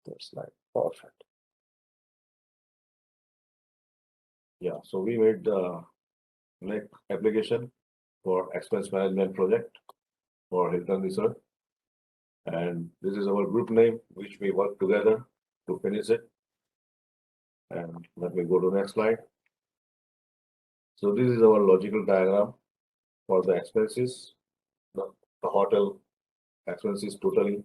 Third slide. Perfect. Yeah, so we made the Knack application for expense management project for Hilton Research. And this is our group name, which we work together to finish it. And let me go to the next slide. So this is our logical diagram for the expenses, the hotel expenses totally.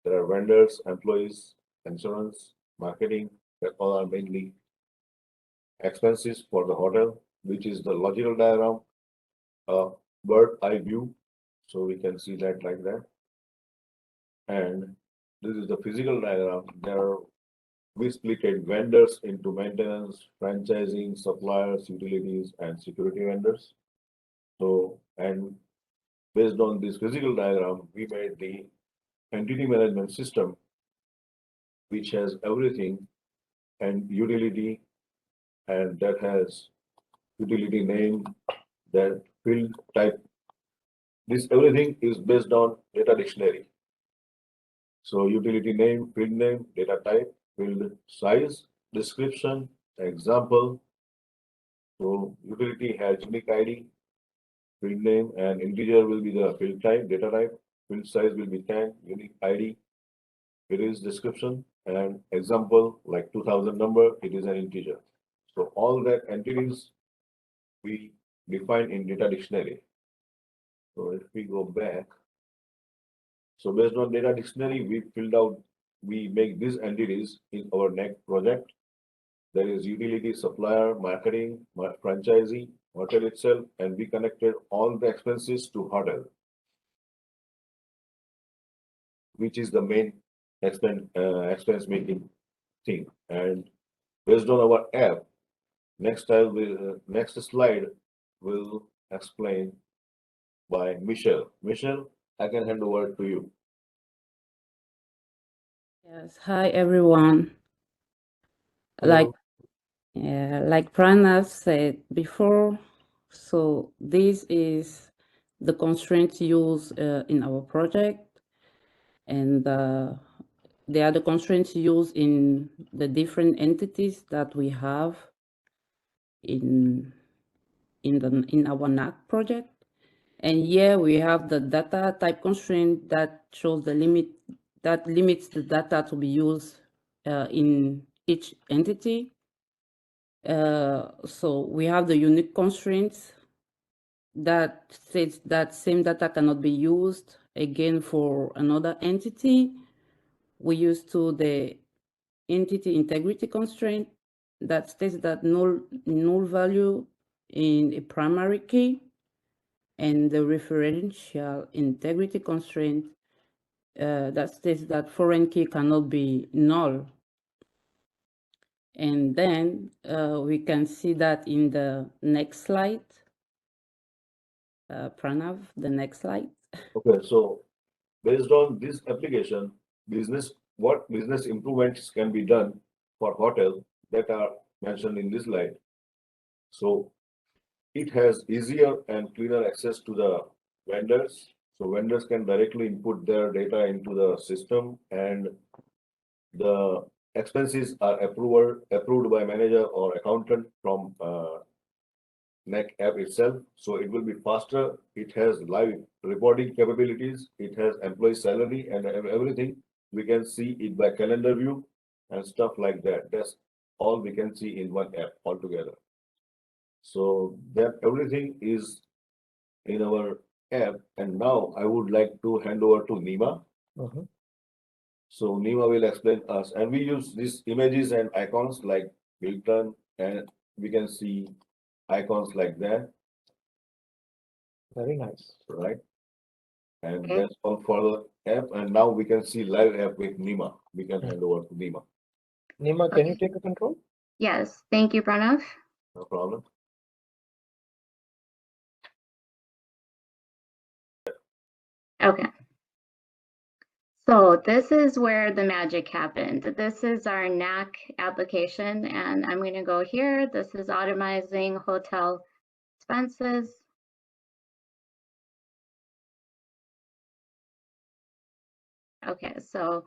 There are vendors, employees, insurance, marketing, that all are mainly expenses for the hotel, which is the logical diagram, bird eye view. So we can see that like that. And this is the physical diagram. We split vendors into maintenance, franchising, suppliers, utilities, and security vendors. So, and based on this physical diagram, we made the entity management system, which has everything and utility, and that has utility name, that field type. This everything is based on data dictionary. So utility name, field name, data type, field size, description, example. So utility has unique ID, field name, and integer will be the field type, data type, field size will be 10, unique ID, it is description, and example like 2000 number, it is an integer. So all that entities we define in data dictionary. So if we go back, so based on data dictionary, we make these entities in our Knack project. There is utility, supplier, marketing, franchisee, hotel itself, and we connected all the expenses to hotel, which is the main expense making thing. And based on our app, next slide will explain by Michelle. Michelle, I can hand over to you. Yes, hi everyone. Hello. Like Pranav said before, so this is the constraints used in our project, and they are the constraints used in the different entities that we have in our Knack project. And here we have the data type constraint that shows the limits the data to be used in each entity. So we have the unique constraints that states that same data cannot be used again for another entity. We use the entity integrity constraint that states that null value in a primary key, and the referential integrity constraint that states that foreign key cannot be null. And then we can see that in the next slide. Pranav, the next slide. Okay, so based on this application, what business improvements can be done for hotel that are mentioned in this slide. So it has easier and cleaner access to the vendors. So vendors can directly input their data into the system, and the expenses are approved by manager or accountant from Knack app itself. So it will be faster. It has live reporting capabilities. It has employee salary and everything. We can see it by calendar view and stuff like that. That's all we can see in one app altogether. So that everything is in our app. And now I would like to hand over to Nima. So Nima will explain us, and we use these images and icons like Hilton, and we can see icons like that. Very nice. Right. And that's all for the app. And now we can see live app with Nima. We can hand over to Nima. Nima, can you take a control? Yes, thank you, Pranav. No problem. Okay. So this is where the magic happened. This is our Knack application, and I'm going to go here. This is automizing hotel expenses. Okay, so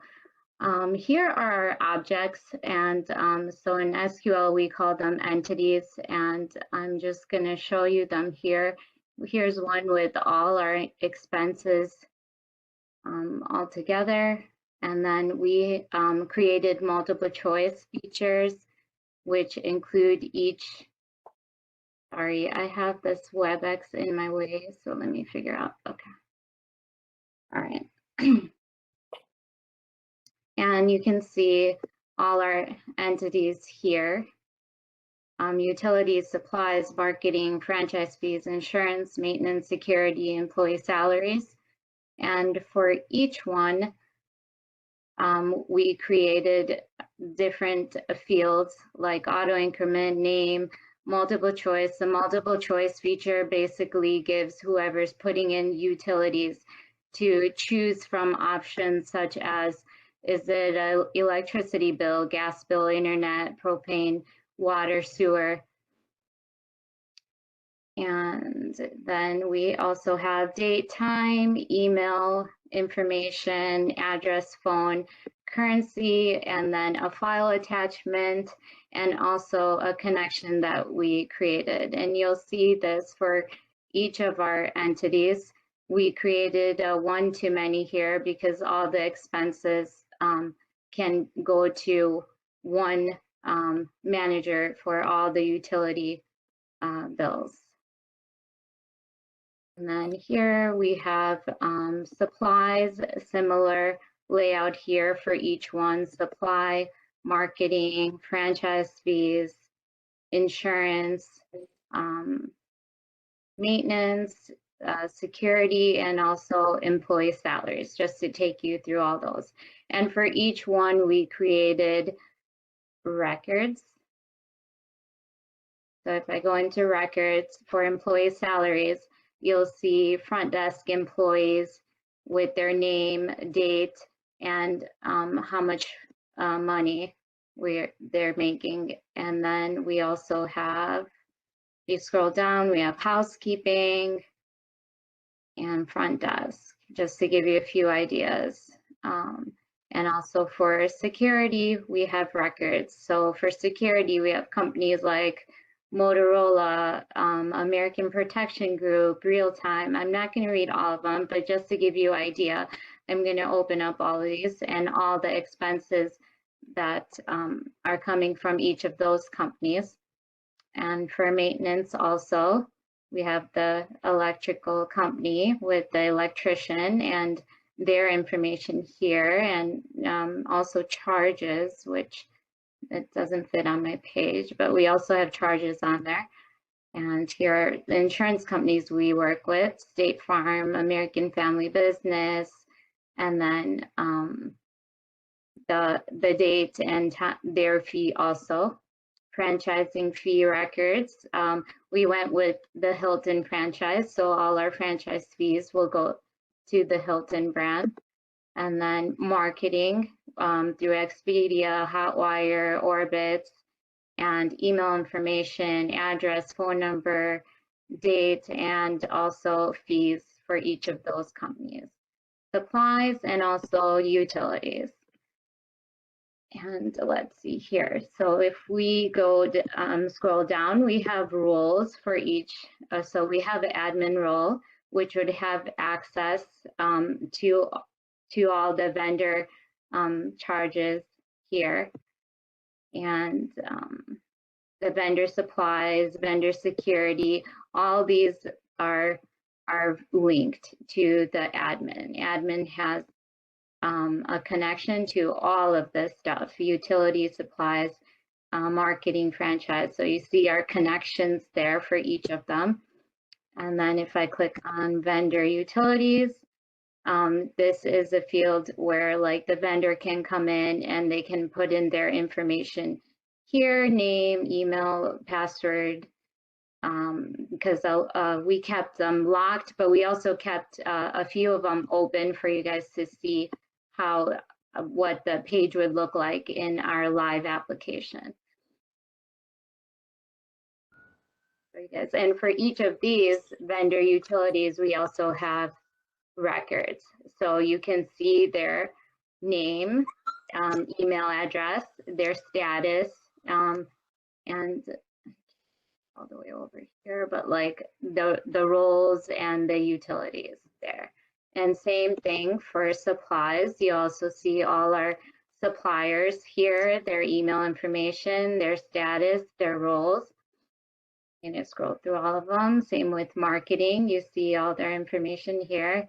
Here are our objects, and so in SQL we call them entities, and I'm just going to show you them here. Here's one with all our expenses all together, and then we created multiple choice features, which include each. Sorry, I have this WebEx in my way, so let me figure out. Okay. All right. And you can see all our entities here. Utilities, supplies, marketing, franchise fees, insurance, maintenance, security, employee salaries. And for each one, we created different fields like auto increment, name, multiple choice. The multiple choice feature basically gives whoever's putting in utilities to choose from options such as, is it an electricity bill, gas bill, internet, propane, water, sewer? And then we also have date, time, email, information, address, phone, currency, and then a file attachment, and also a connection that we created. And you'll see this for each of our entities. We created a one-to-many here because all the expenses can go to one manager for all the utility bills. And then here we have supplies, similar layout here for each one: supply, marketing, franchise fees, insurance, maintenance, security, and also employee salaries, just to take you through all those. And for each one, we created records. So if I go into records for employee salaries, you'll see front desk employees with their name, date, and how much money they're making. And then we also have, if you scroll down, we have housekeeping and front desk, just to give you a few ideas. And also for security, we have records. So for security, we have companies like Motorola, American Protection Group, Real Time. I'm not going to read all of them, but just to give you an idea, I'm going to open up all of these and all the expenses that are coming from each of those companies. And for maintenance also, we have the electrical company with the electrician and their information here, and also charges, which it doesn't fit on my page, but we also have charges on there. And here are the insurance companies we work with: State Farm, American Family Business, and then the date and their fee also. Franchising fee records. We went with the Hilton franchise, so all our franchise fees will go to the Hilton brand. And then marketing through Expedia, Hotwire, Orbit, and email information, address, phone number, date, and also fees for each of those companies. Supplies and also utilities. And let's see here. So if we go scroll down, we have roles for each. So we have an admin role, which would have access to all the vendor charges here, and the vendor supplies, vendor security. All these are linked to the admin. Admin has a connection to all of this stuff: utility, supplies, marketing, franchise. So you see our connections there for each of them. And then if I click on vendor utilities, this is a field where like the vendor can come in and they can put in their information here: name, email, password, because we kept them locked, but we also kept a few of them open for you guys to see what the page would look like in our live application. And for each of these vendor utilities, we also have records. So you can see their name, email address, their status, and all the way over here, but like the roles and the utilities there. And same thing for supplies. You also see all our suppliers here, their email information, their status, their roles. You can scroll through all of them. Same with marketing. You see all their information here.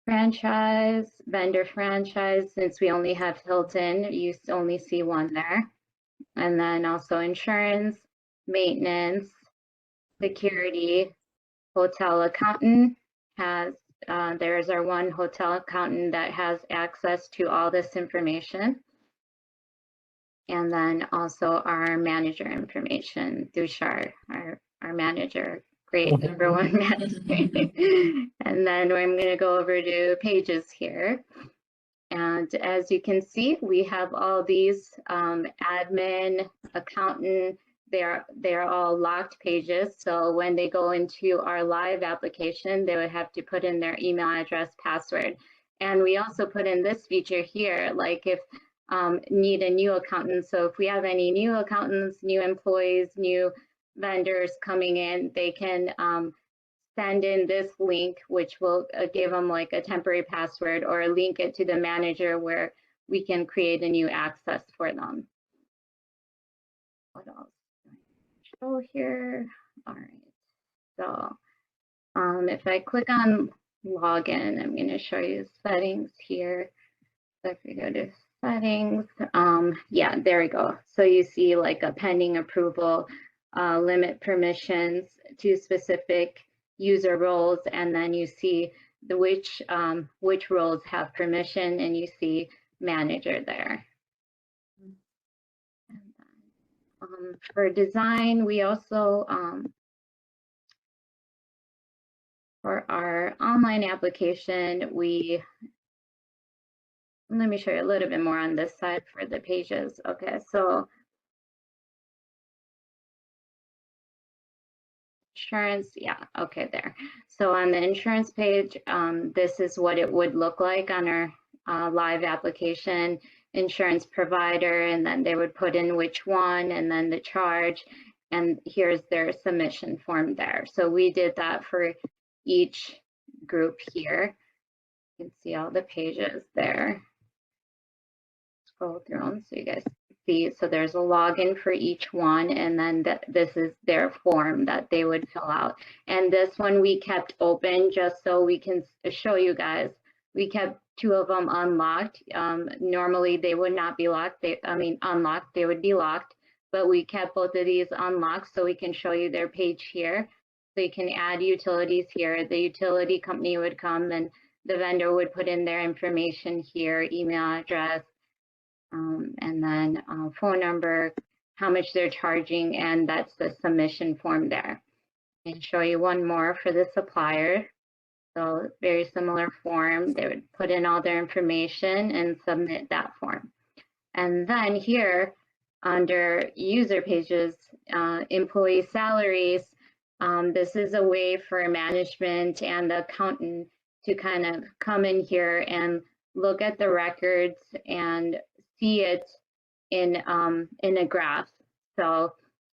Franchise, vendor franchise, since we only have Hilton, you only see one there. And then also insurance, maintenance, security, hotel accountant has, there's our one hotel accountant that has access to all this information. And then also our manager information, Dushar, our manager, great #1 manager. And then I'm going to go over to pages here. And as you can see, we have all these admin, accountant, they're all locked pages. So when they go into our live application, they would have to put in their email address, password. And we also put in this feature here, like if need a new accountant. So if we have any new accountants, new employees, new vendors coming in, they can send in this link, which will give them like a temporary password or link it to the manager where we can create a new access for them. What else do I show here? All right, so if I click on login, I'm going to show you settings here. So if we go to settings, yeah, there we go. So you see like a pending approval, limit permissions to specific user roles, and then you see the which roles have permission, and you see manager there. And then, for design, we also for our online application, let me show you a little bit more on this side for the pages. Okay, so insurance, yeah, okay, there. So on the insurance page, this is what it would look like on our live application, insurance provider, and then they would put in which one, and then the charge, and here's their submission form there. So we did that for each group here. You can see all the pages there. Scroll through them so you guys see. So there's a login for each one, and then this is their form that they would fill out. And this one we kept open just so we can show you guys. We kept 2 of them unlocked. Normally they would not be locked. Unlocked, they would be locked. But we kept both of these unlocked so we can show you their page here. So you can add utilities here. The utility company would come and the vendor would put in their information here, email address, and then phone number, how much they're charging, and that's the submission form there. And show you one more for the supplier. So very similar form. They would put in all their information and submit that form. And then here under user pages, employee salaries, this is a way for management and the accountant to kind of come in here and look at the records and see it in a graph. So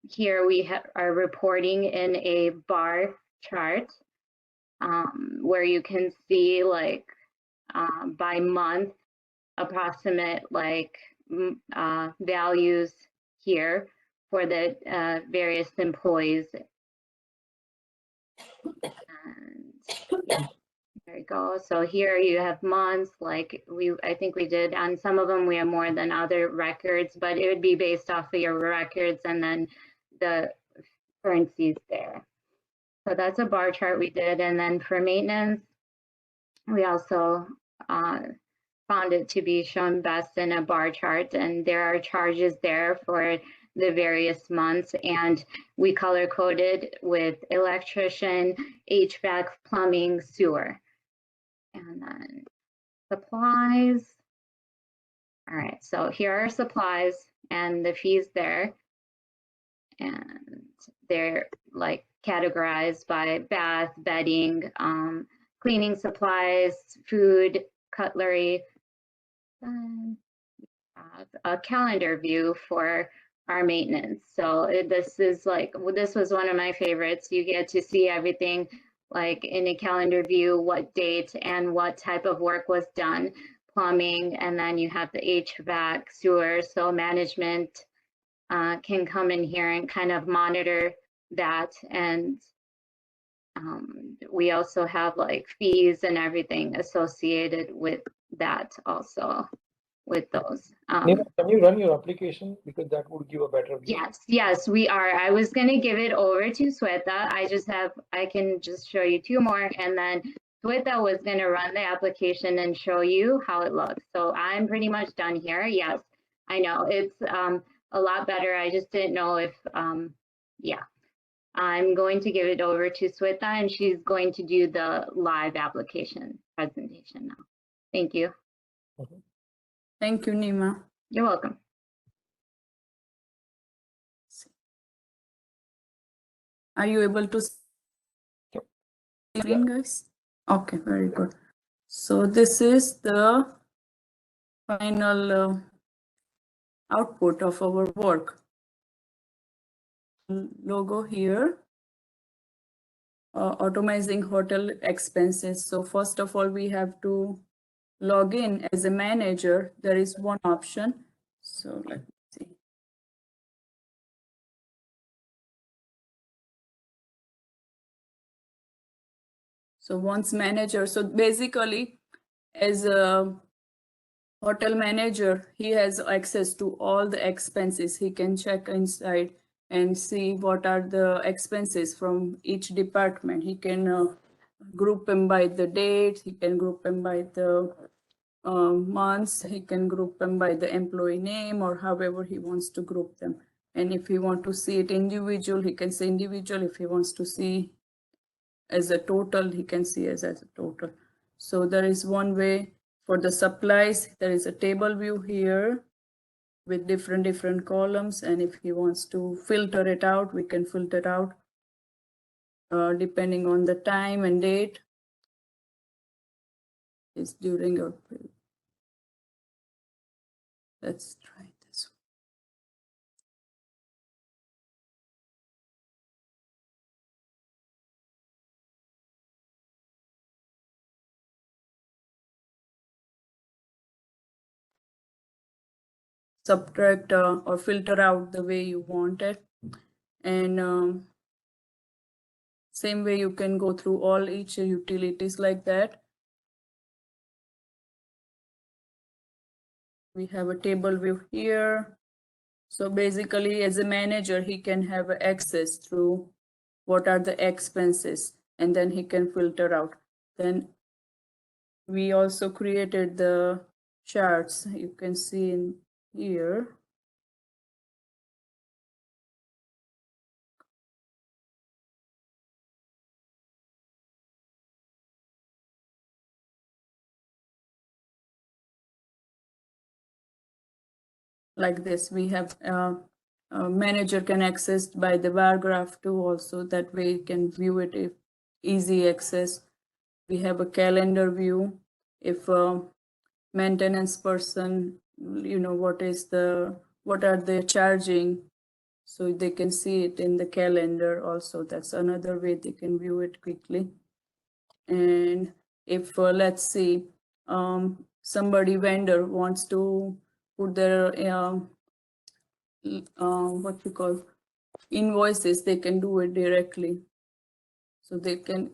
here we are reporting in a bar chart where you can see like by month approximate like values here for the various employees. And yeah, there you go. So here you have months, like I think we did on some of them, we have more than other records, but it would be based off of your records and then the currencies there. So that's a bar chart we did. And then for maintenance, we also found it to be shown best in a bar chart, and there are charges there for the various months, and we color coded with electrician, HVAC, plumbing, sewer. And then supplies. All right, so here are supplies and the fees there, and they're like categorized by bath, bedding, cleaning supplies, food, cutlery, a calendar view for our maintenance. So this is like, this was one of my favorites. You get to see everything like in a calendar view, what date and what type of work was done, plumbing, and then you have the HVAC, sewer. So management can come in here and kind of monitor that. And we also have like fees and everything associated with that also with those. Nima, can you run your application? Because that would give a better view. Yes, we are. I was going to give it over to Sweta. I can just show you two more, and then Sweta was going to run the application and show you how it looks. So I'm pretty much done here. Yes, I know it's a lot better. I just didn't know if, yeah. I'm going to give it over to Sweta, and she's going to do the live application presentation now. Thank you. Thank you, Nima. You're welcome. Are you able to see Yep. screen, guys? Okay, very good. So this is the final output of our work. Logo here. Automizing hotel expenses. So first of all, we have to log in as a manager. There is one option. So let's see. So once manager, so basically as a hotel manager, he has access to all the expenses. He can check inside and see what are the expenses from each department. He can group them by the dates, he can group them by the months, he can group them by the employee name, or however he wants to group them. And if he wants to see it individual, he can say individual. If he wants to see as a total, he can see as a total. So there is one way for the supplies. There is a table view here with different columns, and if he wants to filter it out, we can filter it out depending on the time and date. It's during your period. Let's try this one. Subtract or filter out the way you want it. And same way you can go through all each utilities like that. We have a table view here. So basically as a manager, he can have access through what are the expenses, and then he can filter out. Then we also created the charts. You can see in here. Like this, we have manager can access by the bar graph too. Also that way you can view it if easy access. We have a calendar view. If a maintenance person, what are they charging, so they can see it in the calendar also. That's another way they can view it quickly. And if let's see somebody vendor wants to put their what you call invoices, they can do it directly. So they can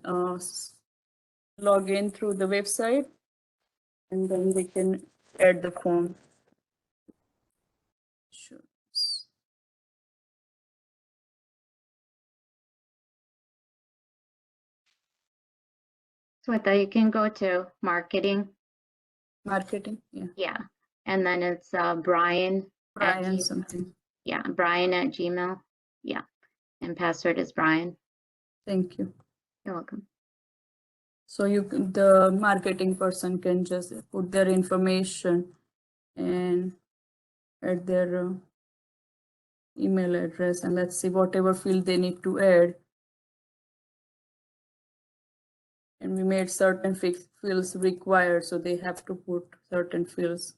log in through the website, and then they can add the form. Sure. Sweta, you can go to marketing. Marketing, yeah. Yeah. And then it's Brian. Brian something. Yeah, Brian at Gmail. Yeah. And password is Brian. Thank you. You're welcome. So the marketing person can just put their information and add their email address, and let's see whatever field they need to add. And we made certain fields required, so they have to put certain fields.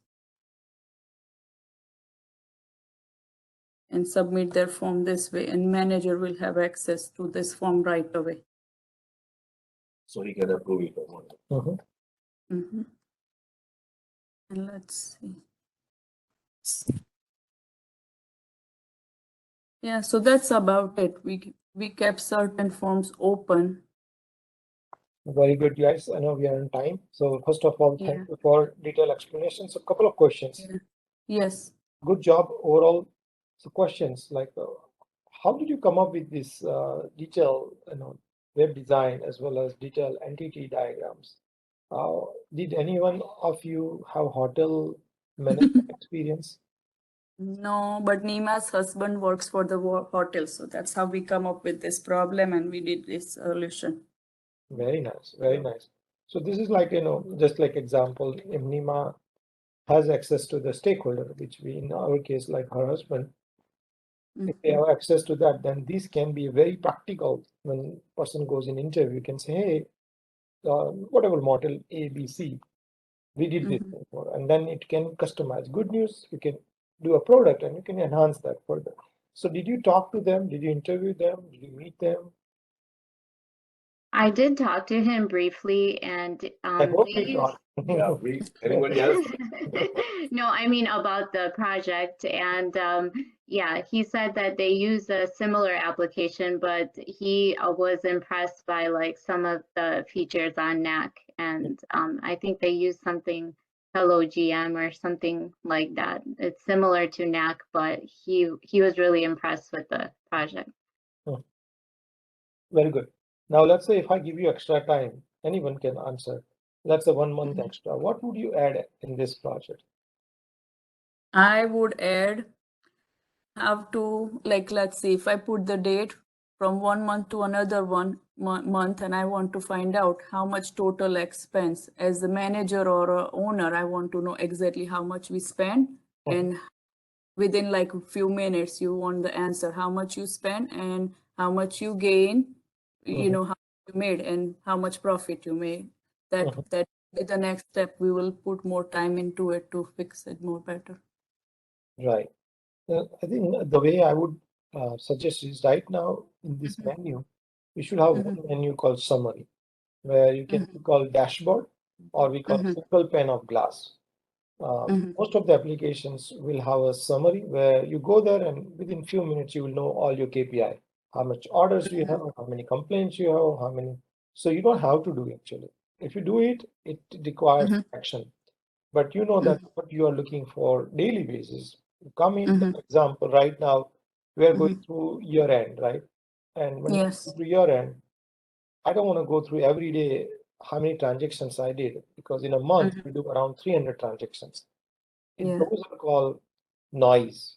and submit their form this way, and manager will have access to this form right away. So he can approve it. Or not. Mhm. And let's see. Yeah, so that's about it. We kept certain forms open. Very good, guys. I know we are in time. So first of all, Yeah. thank you for detailed explanations. A couple of questions. Yeah. Yes. Good job overall. So questions like, how did you come up with this detailed, web design as well as detailed entity diagrams? Did anyone of you have hotel management experience? No, but Nima's husband works for the hotel, so that's how we come up with this problem and we did this solution. Very nice, very nice. So this is like, just like example, Nima has access to the stakeholder, which we, in our case, like her husband, if they have access to that, then this can be very practical. When person goes in interview, you can say, hey, whatever model A, B, C, we did this before, and then it can customize. Good news, you can do a product and you can enhance that further. So did you talk to them? Did you interview them? Did you meet them? I did talk to him briefly, and I hope they you talked. Yeah, anybody else? no, I mean about the project, and yeah, he said that they use a similar application, but he was impressed by like some of the features on Knack, and I think they use something Hello GM or something like that. It's similar to Knack, but he was really impressed with the project. Very good. Now let's say if I give you extra time, anyone can answer. That's a 1 month extra. What would you add in this project? I would add have to, like, let's see, if I put the date from 1 month to another month and I want to find out how much total expense as the manager or a owner, I want to know exactly how much we spend, and within like a few minutes you want the answer how much you spend and how much you gain, how you made and how much profit you made. That with the next step we will put more time into it to fix it more better. Right. I think the way I would suggest is right now in this menu, you should have one menu called summary, where you can call dashboard or we call single pane of glass. Most of the applications will have a summary where you go there and within few minutes you will know all your KPI, how much orders you have, how many complaints you have, how many. So you don't have to do actually. If you do it, it requires action. But you know that what you are looking for daily basis. Come in, for example, right now we are going through year end, right? And when you go through year end, I don't want to go through every day how many transactions I did, because in a month we do around 300 transactions. Those are called noise.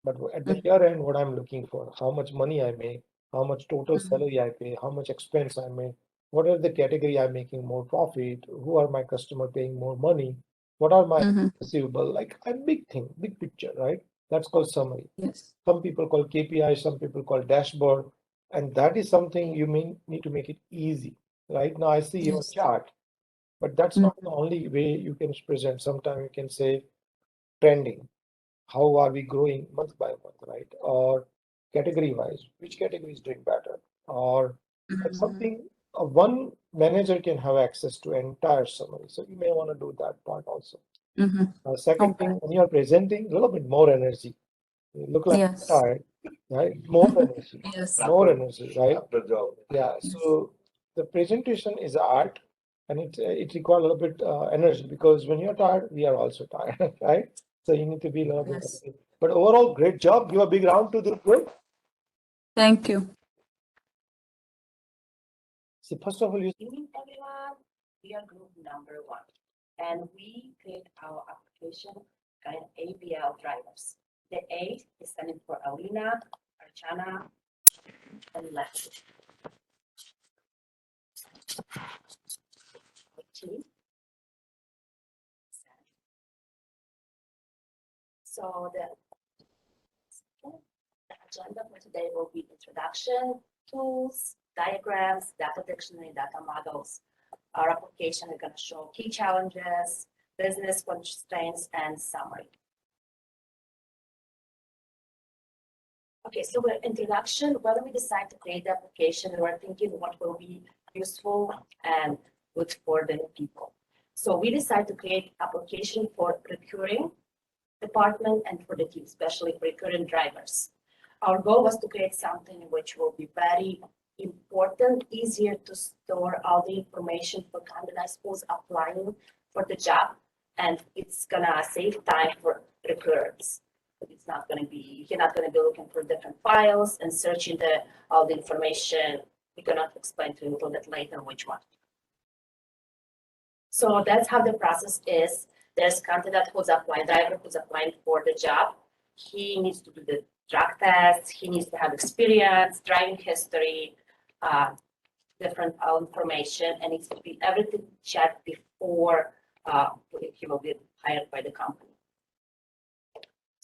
But at the year end, what I'm looking for, how much money I make, how much total salary I pay, how much expense I make, what are the category I'm making more profit, who are my customer paying more money, what are my receivable, like a big thing, big picture, right? That's called summary. Yes. Some people call KPI, some people call dashboard, and that is something you may need to make it easy. Right now I see your chart, but that's not the only way you can present. Sometimes you can say trending. How are we growing month by month, right? Or category wise, which category is doing better? Or like something, one manager can have access to entire summary. So you may want to do that part also. Second thing, when you're presenting, a little bit more energy. You look like Yes. tired, right? More energy. Yes. More energy, right? After job. Yeah. So the presentation is art, and it requires a little bit energy, because when you're tired, we are also tired, right? So you need to be a little bit. But overall, great job. Give a big round to the group. Thank you. So first of all, you Evening, everyone. We are group number 1, and we create our application kind ABL drivers. The A is standing for Alina, Archana, and Lexi. So the agenda for today will be introduction, tools, diagrams, data dictionary, data models. Our application is going to show key challenges, business constraints, and summary. Okay, so we're introduction, when we decide to create the application, we're thinking what will be useful and good for the people. So we decide to create application for recurring department and for the team, especially for recurring drivers. Our goal was to create something which will be very important, easier to store all the information for candidates who's applying for the job, and it's gonna save time for recurrence. It's not going to be, you're not going to be looking for different files and searching all the information. We cannot explain to you a little bit later which one. So that's how the process is. There's candidate who's applying, driver who's applying for the job. He needs to do the drug test. He needs to have experience, driving history, different information, and needs to be everything checked before he will be hired by the company.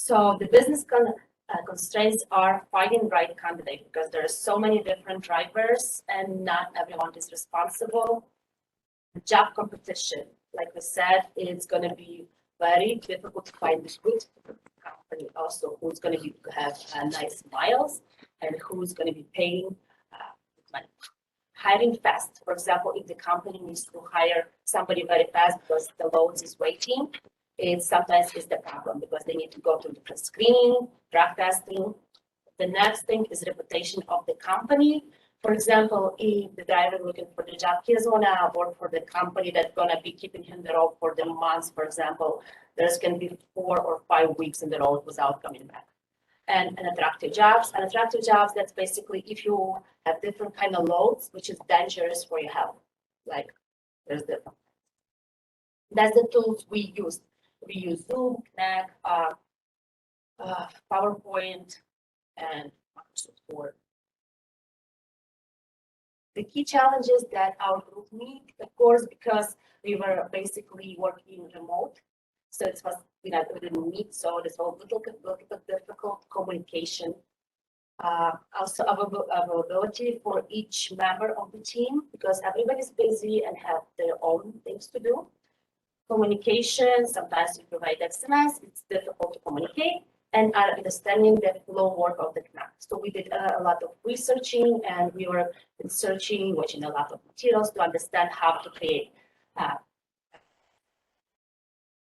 So the business constraints are finding the right candidate because there are so many different drivers and not everyone is responsible. Job competition, like we said, it's going to be very difficult to find this good company also who's going to have nice miles and who's going to be paying money. Hiring fast, for example, if the company needs to hire somebody very fast because the load is waiting, it sometimes is the problem because they need to go through different screening, drug testing. The next thing is reputation of the company. For example, if the driver looking for the job, he doesn't want to work for the company that's going to be keeping him the road for the months. For example, there's going to be 4 or 5 weeks in the road without coming back. And unattractive jobs. Unattractive jobs, that's basically if you have different kind of loads, which is dangerous for your health. Like there's different. That's the tools we use. We use Zoom, Knack, PowerPoint, and Microsoft Word. The key challenges that our group meet, of course, because we were basically working remote, so it was we didn't meet, so this was a little bit difficult communication. Also availability for each member of the team because everybody's busy and have their own things to do. Communication, sometimes we provide SMS, it's difficult to communicate, and understanding the flow work of the Knack. So we did a lot of researching and we were searching, watching a lot of materials to understand how to create.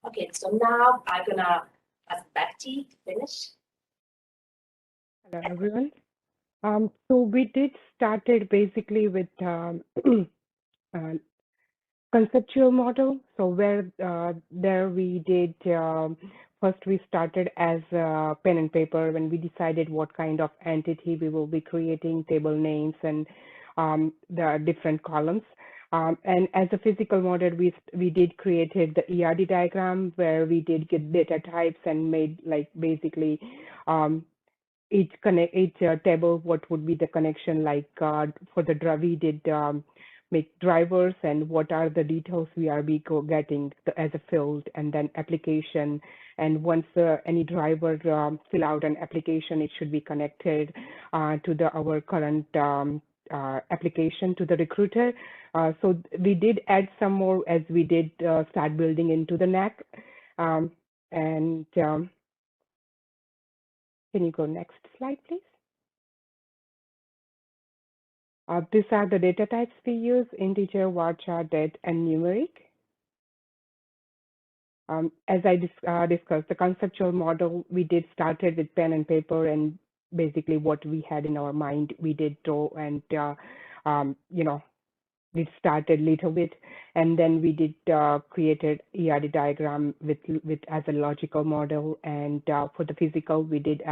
Okay, so now I'm gonna ask Betty to finish. Hello, everyone. So we did started basically with conceptual model. So where there we did first we started as pen and paper when we decided what kind of entity we will be creating, table names and the different columns. And as a physical model, we did created the ERD diagram where we did get data types and made like basically each table what would be the connection like for the we did make drivers and what are the details we are getting as a field and then application, and once any driver fill out an application, it should be connected to our current application to the recruiter. So we did add some more as we did start building into the Knack. Can you go next slide, please? These are the data types we use: integer, varchar, det, and numeric. As I discussed, the conceptual model, we did started with pen and paper and basically what we had in our mind, we did draw and, we started little bit, and then we did created ERD diagram with as a logical model, and for the physical, we did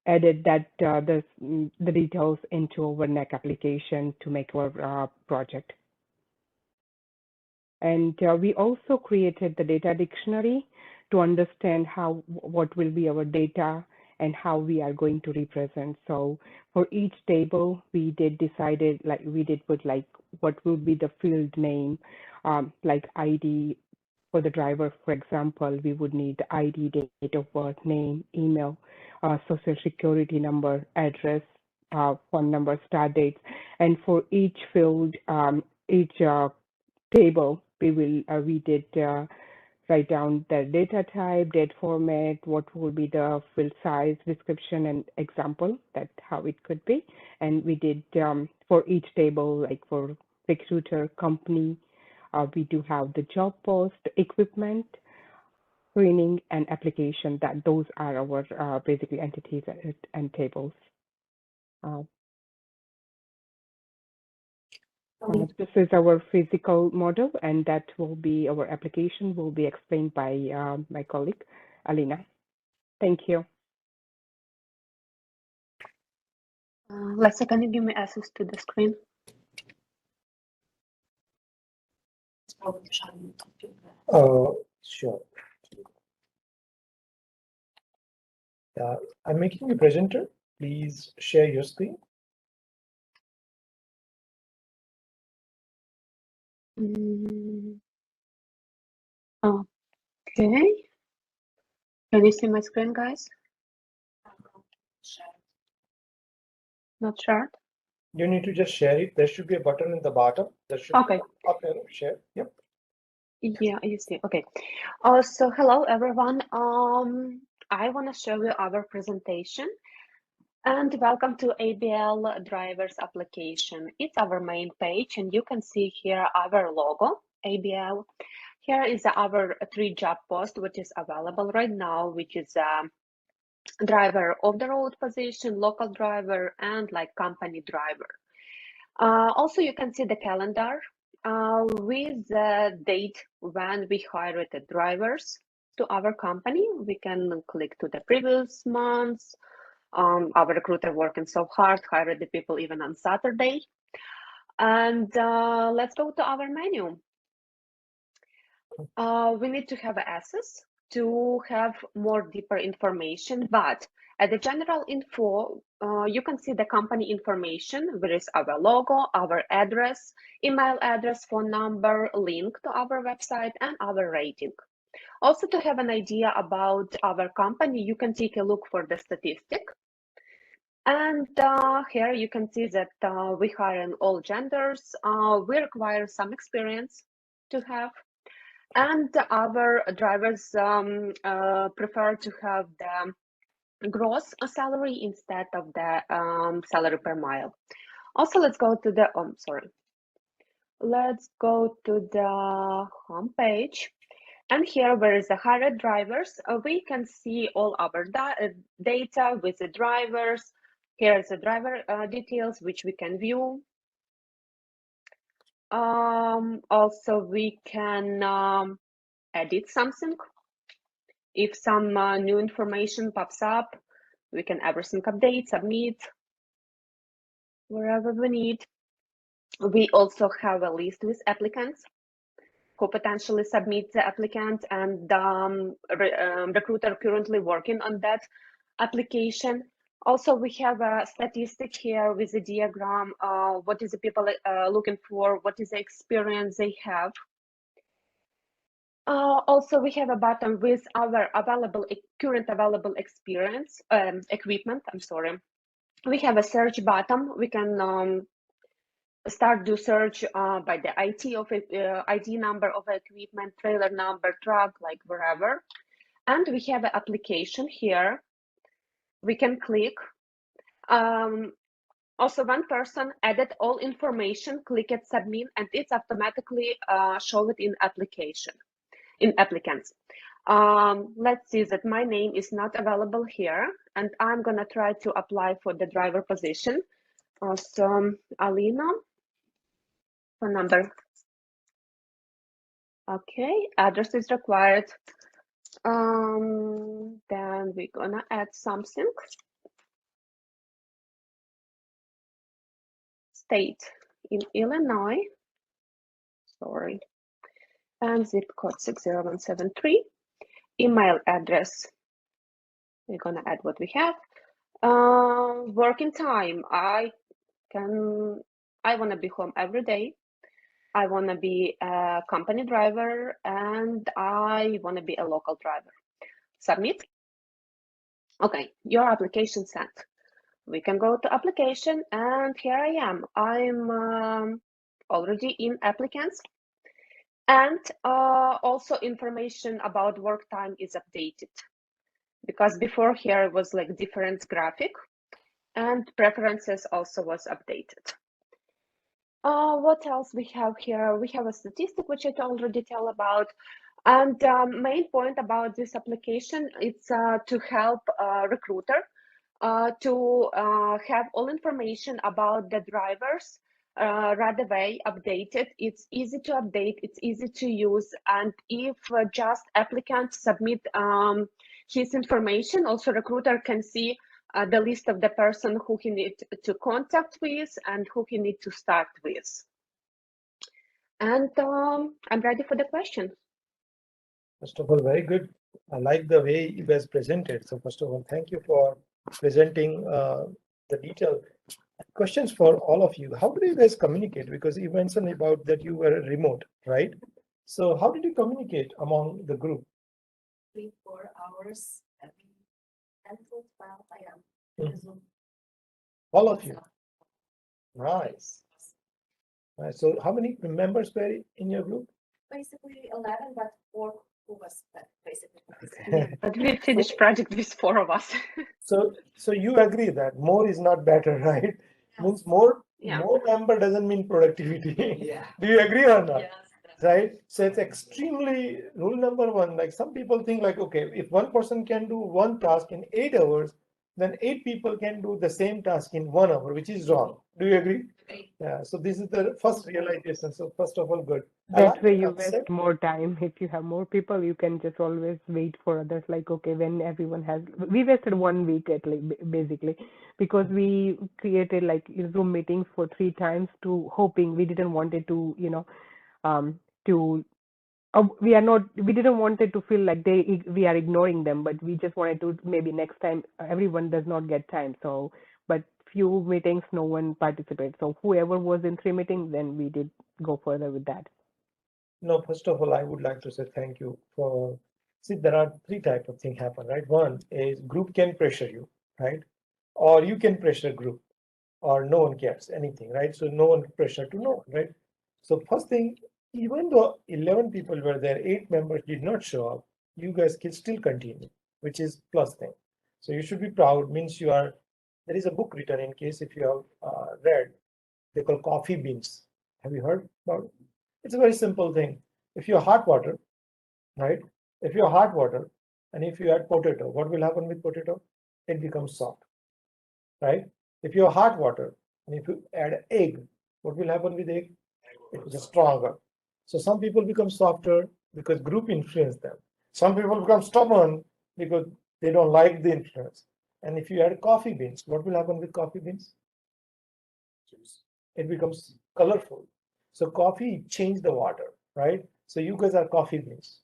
added that the details into our Knack application to make our project. And we also created the data dictionary to understand what will be our data and how we are going to represent. So for each table, we did decided like we did put like what will be the field name, like ID for the driver, for example, we would need the ID, date of birth, name, email, social security number, address, phone number, start dates, and for each field, each table, we did write down the data type, date format, what will be the field size, description, and example. That's how it could be. And we did for each table, like for recruiter, company, we do have the job post, equipment, screening, and application. That those are our basically entities and tables. This is our physical model, and that will be our application will be explained by my colleague, Alina. Thank you. Lisa, can you give me access to the screen? Sure. I'm making a presenter. Please share your screen. Okay. Can you see my screen, guys? Not shared. You need to just share it. There should be a button in the bottom. There should Okay. be up arrow, share. Yep. Yeah, you see. Okay. So hello, everyone. I want to show you our presentation. And welcome to ABL drivers application. It's our main page, and you can see here our logo, ABL. Here is our 3 job post, which is available right now, which is driver of the road position, local driver, and like company driver. Also, you can see the calendar with the date when we hired the drivers to our company. We can click to the previous months. Our recruiter working so hard, hired the people even on Saturday. And let's go to our menu. We need to have access to have more deeper information, but at the general info, you can see the company information. There is our logo, our address, email address, phone number, link to our website, and our rating. Also, to have an idea about our company, you can take a look for the statistic. And here you can see that we hire in all genders. We require some experience to have. And our drivers prefer to have the gross salary instead of the salary per mile. Also, let's go to the, let's go to the home page. And here, where is the hired drivers, we can see all our data with the drivers. Here's the driver details, which we can view. Also, we can edit something. If some new information pops up, we can everything update, submit, wherever we need. We also have a list with applicants who potentially submit the applicant, and recruiter currently working on that application. Also, we have a statistic here with a diagram. What is the people looking for? What is the experience they have? Also, we have a button with our current available experience, equipment. I'm sorry. We have a search button. We can start to search by the ID number of equipment, trailer number, truck, like wherever. And we have an application here. We can click. Also, one person added all information, click at submit, and it's automatically show it in application, in applicants. Let's see that my name is not available here, and I'm gonna try to apply for the driver position. So Alina, phone number. Okay, address is required. Then we're gonna add something. State in Illinois, sorry, and zip code 60173. Email address, we're gonna add what we have. Working time, I wanna be home every day. I wanna be a company driver, and I wanna be a local driver. Submit. Okay, your application sent. We can go to application, and here I am. I'm already in applicants. And also information about work time is updated, because before here it was like different graphic, and preferences also was updated. What else we have here? We have a statistic which I already tell about. And main point about this application, it's to help recruiter to have all information about the drivers right away updated. It's easy to update, it's easy to use, and if just applicant submit his information, also recruiter can see the list of the person who he need to contact with and who he need to start with. And I'm ready for the questions. First of all, very good. I like the way you guys presented. So first of all, thank you for presenting the detail. Questions for all of you. How do you guys communicate? Because you mentioned about that you were remote, right? So how did you communicate among the group? 3-4 hours every 10 to 12 a.m. Zoom. All of you. Nice. So how many members were in your group? Basically 11, but 4 who was basically. Yeah, but we finished project with 4 of us. So you agree that more is not better, right? Means more member doesn't mean productivity. Yeah. Do you agree or not? Yes. Right? So it's extremely rule number one. Like some people think like, okay, if one person can do one task in 8 hours, then 8 people can do the same task in 1 hour, which is wrong. Do you agree? Yeah. So this is the first realization. So first of all, good. That way you waste more time. If you have more people, you can just always wait for others. Like, okay, when everyone has, we wasted 1 week at least, basically, because we created like Zoom meetings for 3 times to hoping we didn't want it to, we didn't want it to feel like we are ignoring them, but we just wanted to maybe next time everyone does not get time. So, but few meetings, no one participated. So whoever was in 3 meetings, then we did go further with that. No, first of all, I would like to say thank you for, see, there are 3 types of things happen, right? One is group can pressure you, right? Or you can pressure group, or no one cares anything, right? So no one pressure to no one, right? So first thing, even though 11 people were there, 8 members did not show up, you guys can still continue, which is plus thing. So you should be proud, means you are, there is a book written, in case if you have read, they call coffee beans. Have you heard about it? It's a very simple thing. If you hot water, right? If you hot water and if you add potato, what will happen with potato? It becomes soft, right? If you hot water and if you add egg, what will happen with egg? It is stronger. So some people become softer because group influence them. Some people become stubborn because they don't like the influence. And if you add coffee beans, what will happen with coffee beans? It becomes colorful. So coffee changed the water, right? So you guys are coffee beans.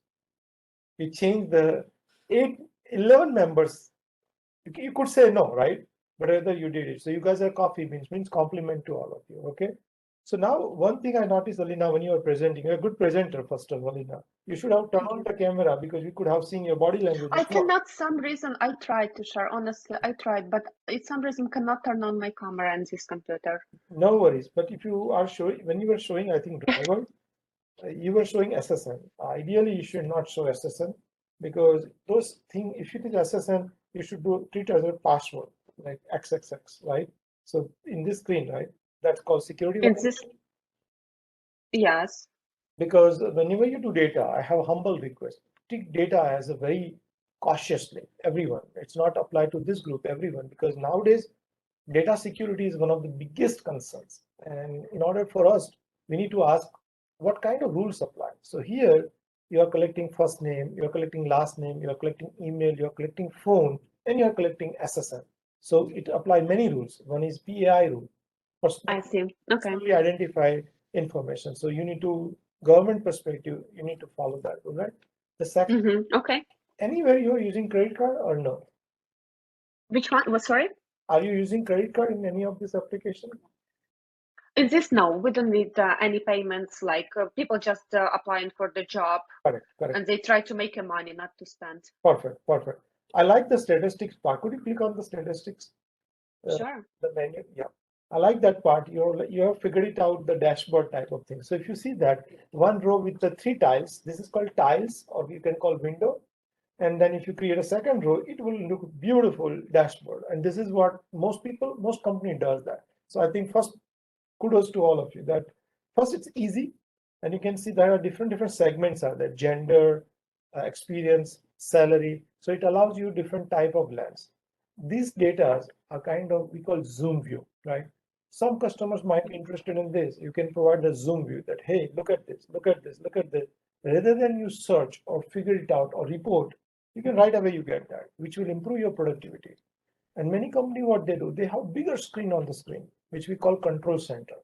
You change the 11 members. You could say no, right? But rather you did it. So you guys are coffee beans, means compliment to all of you, okay? So now one thing I noticed, Alina, when you are presenting, you're a good presenter, first of all, Alina. You should have turned on the camera because we could have seen your body language. I cannot, some reason, I tried to share, honestly, I tried, but it's some reason cannot turn on my camera on this computer. No worries, but if you are showing, when you were showing, I think driver, you were showing SSN. Ideally, you should not show SSN because those things, if it is SSN, you should treat as a password, like XXX, right? So in this screen, right, that's called security. Yes. Because whenever you do data, I have a humble request. Take data as a very cautiously, everyone. It's not applied to this group, everyone, because nowadays data security is one of the biggest concerns. And in order for us, we need to ask what kind of rules apply. So here you are collecting first name, you're collecting last name, you're collecting email, you're collecting phone, and you're collecting SSN. So it applies many rules. One is PAI rule. I see. Okay. Identify information. So you need to, government perspective, you need to follow that, right? The second, okay. Anywhere you're using credit card or no? Which one? Was sorry? Are you using credit card in any of this application? In this, no, we don't need any payments. Like people just applying for the job, correct. And they try to make money, not to spend. Perfect. I like the statistics part. Could you click on the statistics? Sure. The menu, yeah. I like that part. You have figured it out, the dashboard type of thing. So if you see that one row with the 3 tiles, this is called tiles, or you can call window. And then if you create a second row, it will look beautiful dashboard. And this is what most company does that. So I think first, kudos to all of you that first it's easy. And you can see there are different segments are there, gender, experience, salary. So it allows you different type of lens. These data are kind of, we call zoom view, right? Some customers might be interested in this. You can provide the zoom view that, hey, look at this, look at this, look at this. Rather than you search or figure it out or report, you can right away you get that, which will improve your productivity. And many companies, what they do, they have bigger screen on the screen, which we call control center.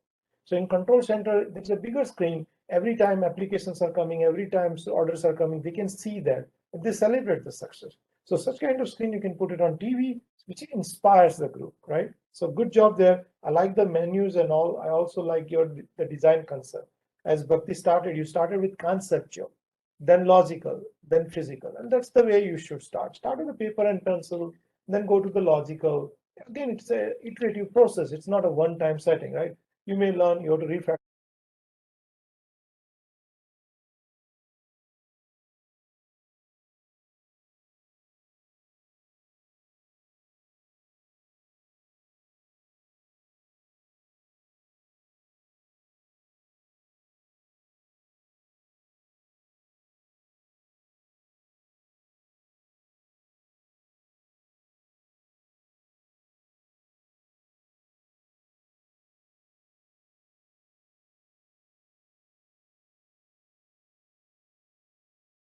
So in control center, there's a bigger screen. Every time applications are coming, every time orders are coming, they can see that. And they celebrate the success. So such kind of screen, you can put it on TV, which inspires the group, right? So good job there. I like the menus and all. I also like the design concept. As Bhakti started, you started with conceptual, then logical, then physical. And that's the way you should start. Start with a paper and pencil, then go to the logical. Again, it's a iterative process. It's not a one-time setting, right? You may learn, you have to refactor